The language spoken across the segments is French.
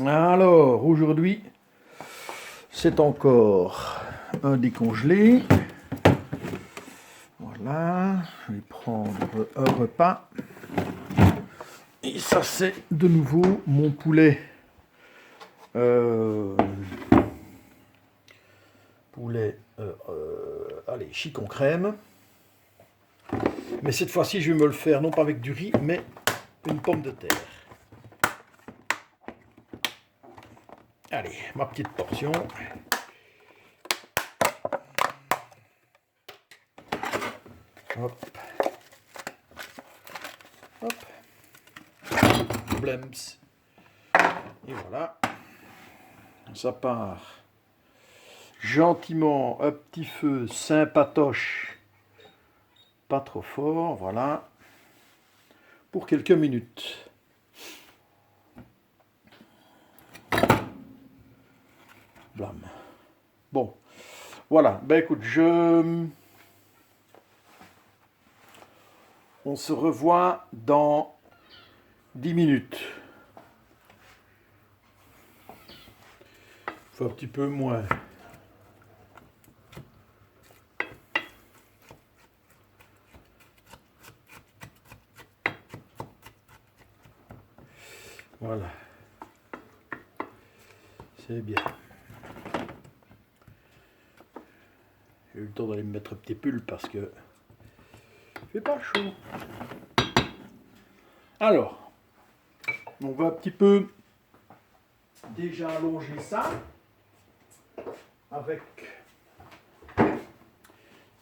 Alors, aujourd'hui, c'est encore un décongelé. Voilà, je vais prendre un repas. Et ça, c'est de nouveau mon poulet. Allez, chicon crème. Mais cette fois-ci, je vais me le faire, non pas avec du riz, mais une pomme de terre. Allez, ma petite portion. Hop. Hop. Blems. Et voilà. Ça part gentiment, un petit feu sympatoche. Pas trop fort, voilà. Pour quelques minutes. Blam. Bon. Voilà. Ben écoute, on se revoit dans 10 minutes. Faut un petit peu moins. Voilà. C'est bien. J'ai eu le temps d'aller me mettre un petit pull parce que il fait pas chaud. Alors, on va un petit peu déjà allonger ça avec.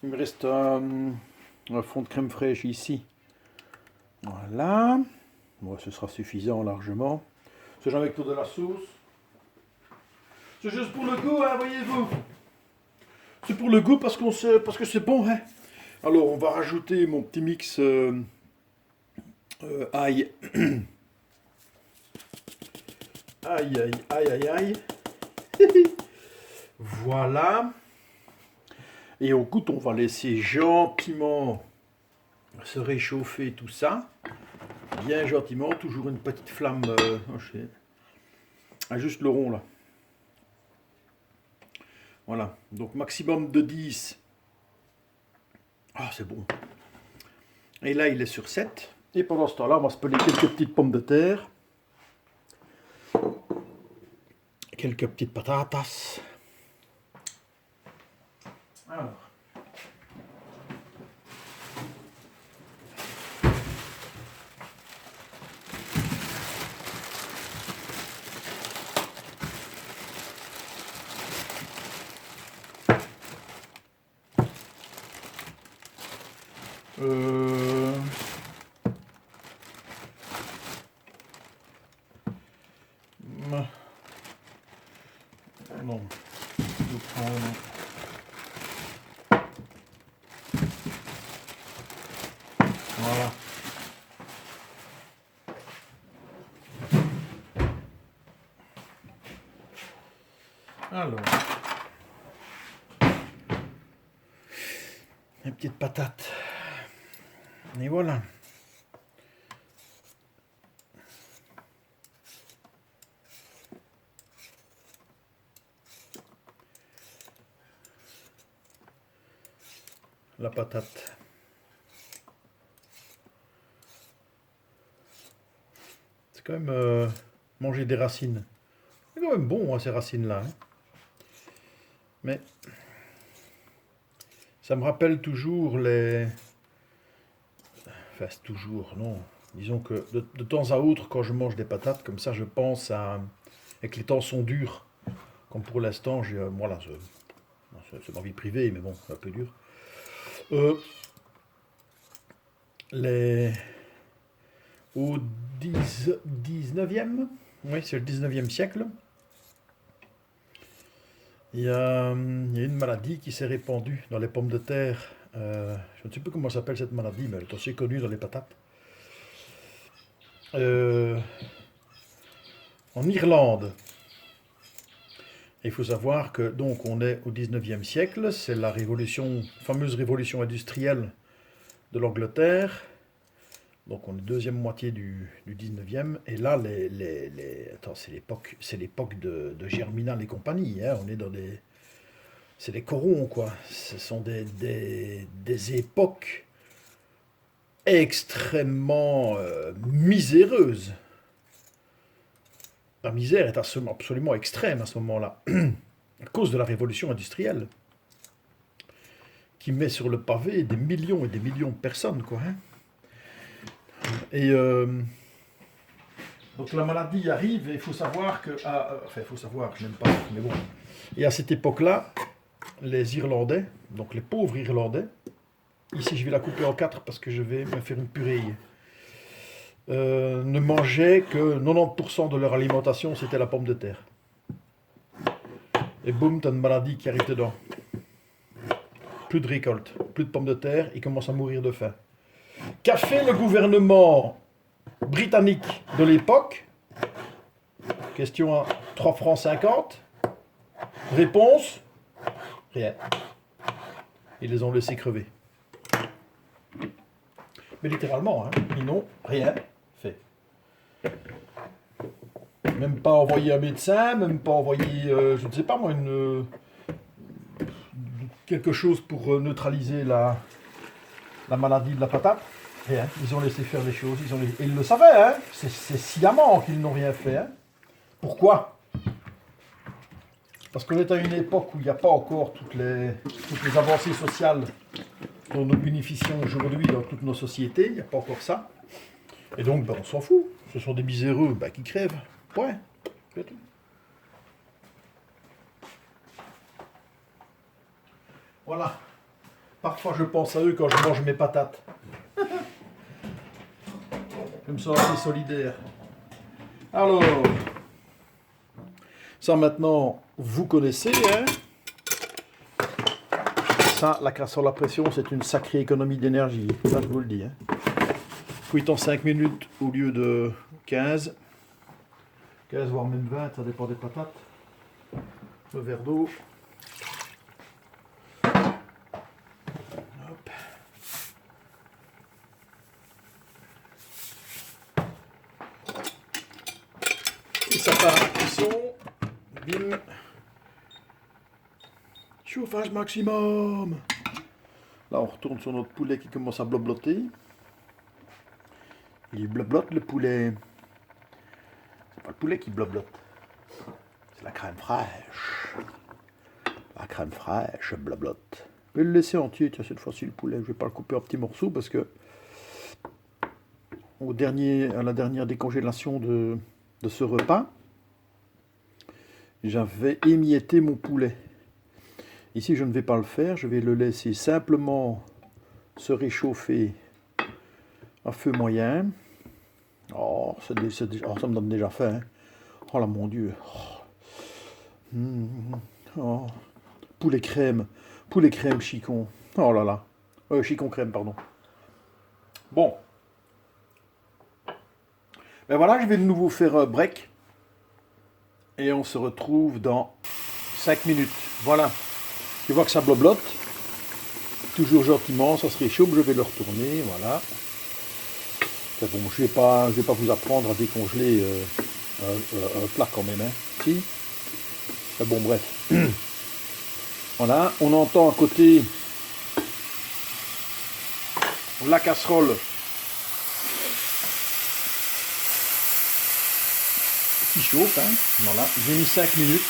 Il me reste un fond de crème fraîche ici. Voilà. Bon, ce sera suffisant largement. Ce genre avec tout de la sauce. C'est juste pour le goût, hein, voyez-vous. C'est pour le goût parce que c'est bon, hein. Alors, on va rajouter mon petit mix ail. Aïe, aïe, aïe, aïe, aïe. Voilà. Et au goût, on va laisser gentiment se réchauffer tout ça. Bien gentiment, toujours une petite flamme. Juste le rond là. Voilà. Donc maximum de 10. Ah, c'est bon. Et là, il est sur 7. Et pendant ce temps-là, on va se peler quelques petites pommes de terre. Quelques petites patatas. Alors. Non. Je prends. Voilà. Alors. Les petites patates. Et voilà. La patate. C'est quand même manger des racines. C'est quand même bon, hein, ces racines-là. Hein. Mais ça me rappelle toujours les... Enfin, c'est toujours, non. Disons que de temps à autre, quand je mange des patates, comme ça, je pense à... Et que les temps sont durs. Comme pour l'instant, voilà, c'est ma vie privée, mais bon, c'est un peu dur. Les... Au 19e, oui, c'est le 19e siècle, il y a une maladie qui s'est répandue dans les pommes de terre. Je ne sais plus comment s'appelle cette maladie, mais elle est aussi connue dans les patates. En Irlande. Il faut savoir que donc on est au 19e siècle, c'est la fameuse révolution industrielle de l'Angleterre. Donc on est deuxième moitié du 19e. Et là, attends, c'est l'époque de Germinal et compagnie, hein. On est dans des... C'est des corons, quoi. Ce sont des époques extrêmement miséreuses. La misère est absolument extrême à ce moment-là, à cause de la révolution industrielle, qui met sur le pavé des millions et des millions de personnes, quoi, hein. Et donc la maladie arrive et il faut savoir que... enfin, il faut savoir, je n'aime pas, mais bon. Et à cette époque-là, les Irlandais, donc les pauvres Irlandais, ici je vais la couper en 4 parce que je vais me faire une purée, ne mangeaient que 90% de leur alimentation, c'était la pomme de terre. Et boum, t'as une maladie qui arrive dedans. Plus de récolte, plus de pommes de terre, ils commencent à mourir de faim. Qu'a fait le gouvernement britannique de l'époque? Question à 3 francs 50. Réponse? Rien. Ils les ont laissés crever. Mais littéralement, hein, ils n'ont rien fait. Même pas envoyer un médecin, même pas envoyer, je ne sais pas moi, quelque chose pour neutraliser la maladie de la patate. Rien. Ils ont laissé faire les choses. Et ils le savaient, hein. C'est sciemment qu'ils n'ont rien fait. Hein. Pourquoi? Parce qu'on est à une époque où il n'y a pas encore toutes les avancées sociales dont nous bénéficions aujourd'hui dans toutes nos sociétés. Il n'y a pas encore ça. Et donc, ben, on s'en fout. Ce sont des miséreux ben, qui crèvent. Ouais. C'est tout. Voilà. Parfois, je pense à eux quand je mange mes patates. Je me sens assez solidaire. Alors, ça maintenant, vous connaissez, hein? Ça, la casserole à pression, c'est une sacrée économie d'énergie. Ça, je vous le dis. Hein? Cuit en 5 minutes au lieu de 15. 15 voire même 20, ça dépend des patates. Le verre d'eau. Hop. Et ça part à cuisson. Bim. Chauffage maximum. Là, on retourne sur notre poulet qui commence à blobloter. Il bloblote le poulet. C'est pas le poulet qui bloblote. C'est la crème fraîche. La crème fraîche bloblote. Je vais le laisser entier, tiens, cette fois-ci le poulet. Je vais pas le couper en petits morceaux parce que à la dernière décongélation de ce repas, j'avais émietté mon poulet. Ici, je ne vais pas le faire. Je vais le laisser simplement se réchauffer à feu moyen. Oh, ça me donne déjà faim. Hein. Oh là, mon Dieu. Oh. Poulet crème chicon. Oh là là. Chicon crème, pardon. Bon. Ben voilà, je vais de nouveau faire break. Et on se retrouve dans 5 minutes. Voilà. Je vois que ça bloblote. Toujours gentiment, ça se réchauffe, je vais le retourner. Voilà. Bon, je vais pas vous apprendre à décongeler un plat quand même. Hein. Si. Bon, bref. Voilà. On entend à côté la casserole qui chauffe. Hein. Voilà. J'ai mis 5 minutes.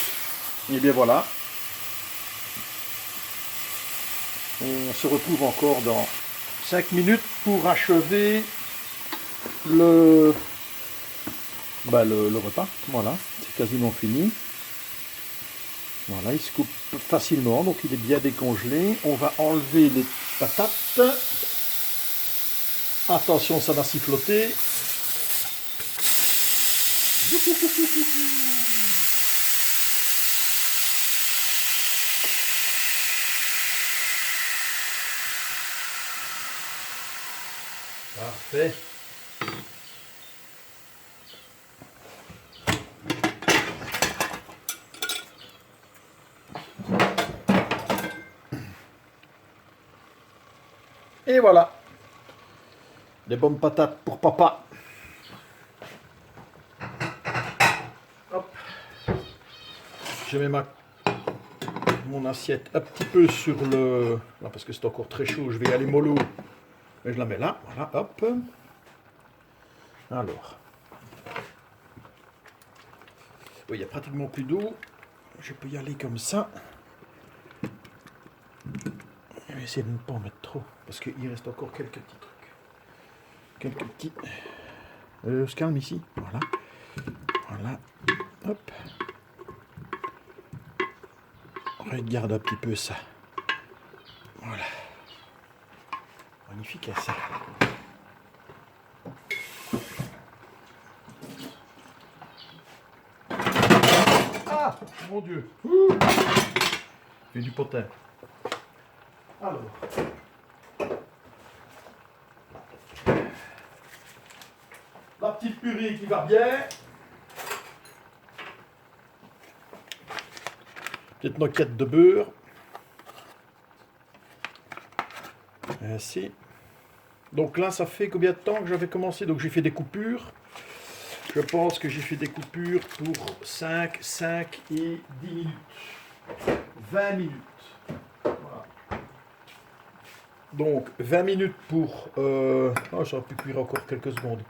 Et bien voilà. On se retrouve encore dans 5 minutes pour achever le repas. Voilà, c'est quasiment fini. Voilà, il se coupe facilement, donc il est bien décongelé. On va enlever les patates. Attention, ça va siffloter. Parfait. Et voilà. Des bonnes patates pour papa. Hop. Je mets mon assiette un petit peu sur le... Là, parce que c'est encore très chaud, je vais y aller mollo. Et je la mets là, voilà, hop. Alors. Oui, il n'y a pratiquement plus d'eau. Je peux y aller comme ça. Je vais essayer de ne pas en mettre trop, parce qu'il reste encore quelques petits trucs. Quelques petits... se calme ici, voilà. Voilà, hop. Regarde un petit peu ça. Voilà. Magnifique, ça. Ah, mon Dieu. J'ai du potin. Alors. La petite purée qui va bien. Petite noquette de beurre. Ainsi. Donc là, ça fait combien de temps que j'avais commencé? Donc j'ai fait des coupures. Je pense que j'ai fait des coupures pour 5 et 10 minutes. 20 minutes. Voilà. Donc 20 minutes pour... oh, j'aurais pu cuire encore quelques secondes.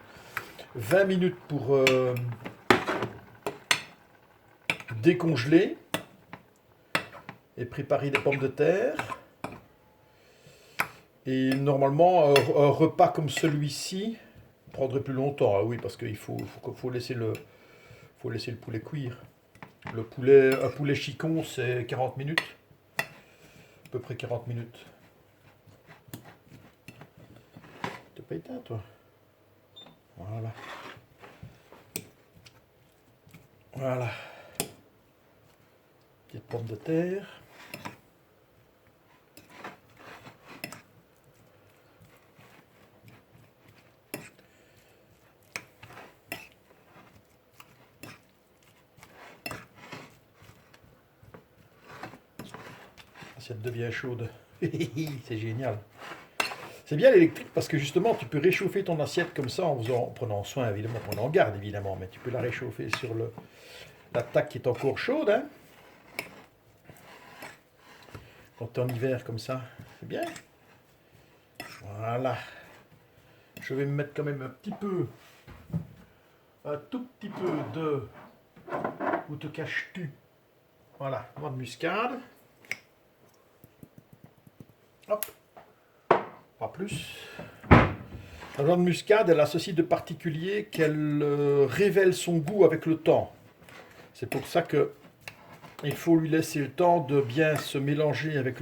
20 minutes pour décongeler et préparer des pommes de terre. Et normalement, un repas comme celui-ci prendrait plus longtemps. Ah oui, parce qu'il faut laisser le poulet cuire. Un poulet chicon, c'est 40 minutes. À peu près 40 minutes. T'es pas éteint, toi? Voilà. Voilà. Petite pomme de terre. L'assiette devient chaude. C'est génial. C'est bien l'électrique parce que justement tu peux réchauffer ton assiette comme ça en prenant soin évidemment, en prenant garde évidemment, mais tu peux la réchauffer sur la taque qui est encore chaude. Hein, quand tu es en hiver comme ça, c'est bien. Voilà. Je vais me mettre quand même un tout petit peu de... Où te caches-tu? Voilà, noix de muscade. Hop. Pas plus. La noix de muscade, elle a ceci de particulier qu'elle révèle son goût avec le temps. C'est pour ça que il faut lui laisser le temps de bien se mélanger avec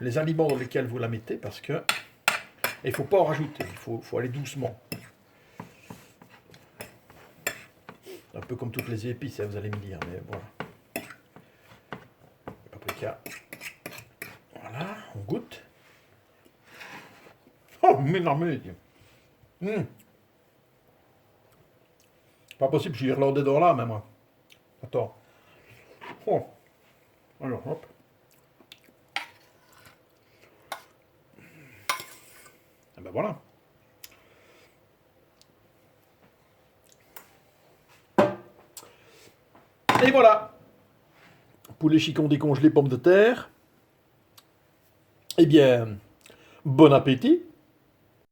les aliments dans lesquels vous la mettez, parce que il ne faut pas en rajouter, il faut aller doucement. Un peu comme toutes les épices, vous allez me dire, mais voilà. Paprika. Voilà, on goûte. Oh, mais non, mais... Pas possible, je suis irlandais dans l'âme, moi. Attends. Oh. Alors, hop. Et ben voilà. Et voilà. Poulet chicon décongelé, pommes de terre. Eh bien, bon appétit.